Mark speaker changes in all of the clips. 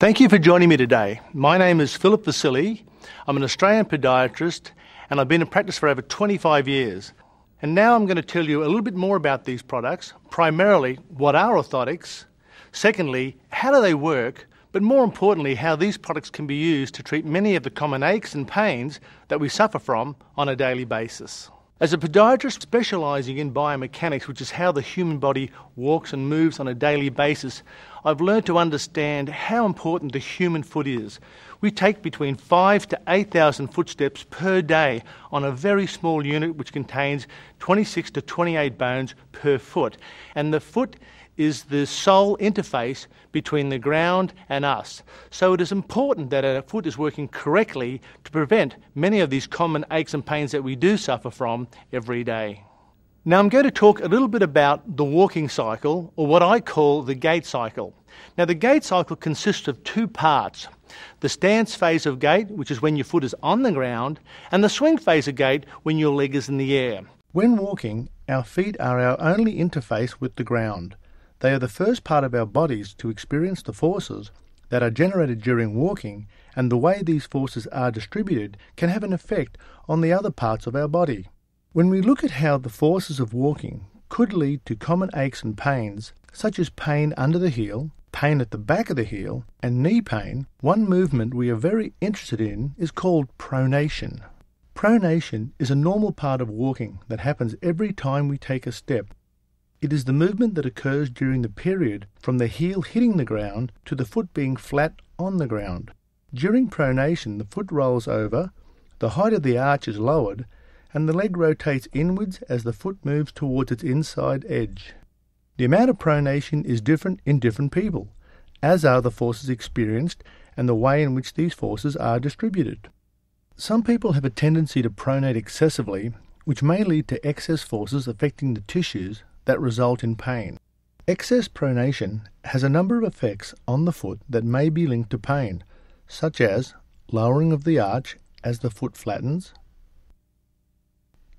Speaker 1: Thank you for joining me today. My name is Philip Vasili. I'm an Australian podiatrist and I've been in practice for over 25 years. And now I'm going to tell you a little bit more about these products, primarily what are orthotics, secondly, how do they work, but more importantly, how these products can be used to treat many of the common aches and pains that we suffer from on a daily basis. As a podiatrist specialising in biomechanics, which is how the human body walks and moves on a daily basis, I've learned to understand how important the human foot is. We take between 5,000 to 8,000 footsteps per day on a very small unit which contains 26 to 28 bones per foot. And the foot is the sole interface between the ground and us. So it is important that our foot is working correctly to prevent many of these common aches and pains that we do suffer from every day. Now I'm going to talk a little bit about the walking cycle, or what I call the gait cycle. Now the gait cycle consists of two parts: the stance phase of gait, which is when your foot is on the ground, and the swing phase of gait, when your leg is in the air. When walking, our feet are our only interface with the ground. They are the first part of our bodies to experience the forces that are generated during walking, and the way these forces are distributed can have an effect on the other parts of our body. When we look at how the forces of walking could lead to common aches and pains, such as pain under the heel, pain at the back of the heel, and knee pain, one movement we are very interested in is called pronation. Pronation is a normal part of walking that happens every time we take a step. It is the movement that occurs during the period from the heel hitting the ground to the foot being flat on the ground. During pronation, the foot rolls over, the height of the arch is lowered, and the leg rotates inwards as the foot moves towards its inside edge. The amount of pronation is different in different people, as are the forces experienced and the way in which these forces are distributed. Some people have a tendency to pronate excessively, which may lead to excess forces affecting the tissues that result in pain. Excess pronation has a number of effects on the foot that may be linked to pain, such as lowering of the arch as the foot flattens,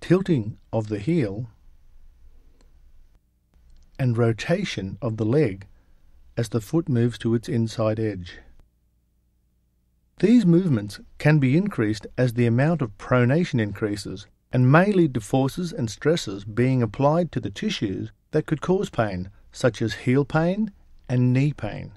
Speaker 1: tilting of the heel, and rotation of the leg as the foot moves to its inside edge. These movements can be increased as the amount of pronation increases, and may lead to forces and stresses being applied to the tissues that could cause pain, such as heel pain and knee pain.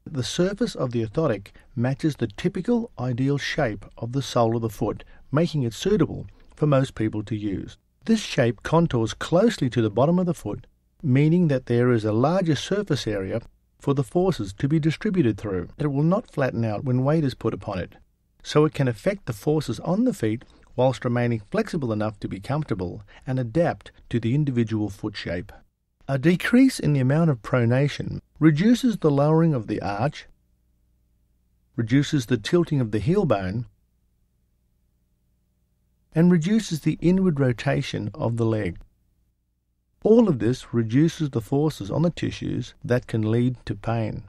Speaker 1: The surface of the orthotic matches the typical ideal shape of the sole of the foot, making it suitable for most people to use. This shape contours closely to the bottom of the foot, meaning that there is a larger surface area for the forces to be distributed through. It will not flatten out when weight is put upon it, so it can affect the forces on the feet whilst remaining flexible enough to be comfortable and adapt to the individual foot shape. A decrease in the amount of pronation reduces the lowering of the arch, reduces the tilting of the heel bone, and reduces the inward rotation of the leg. All of this reduces the forces on the tissues that can lead to pain.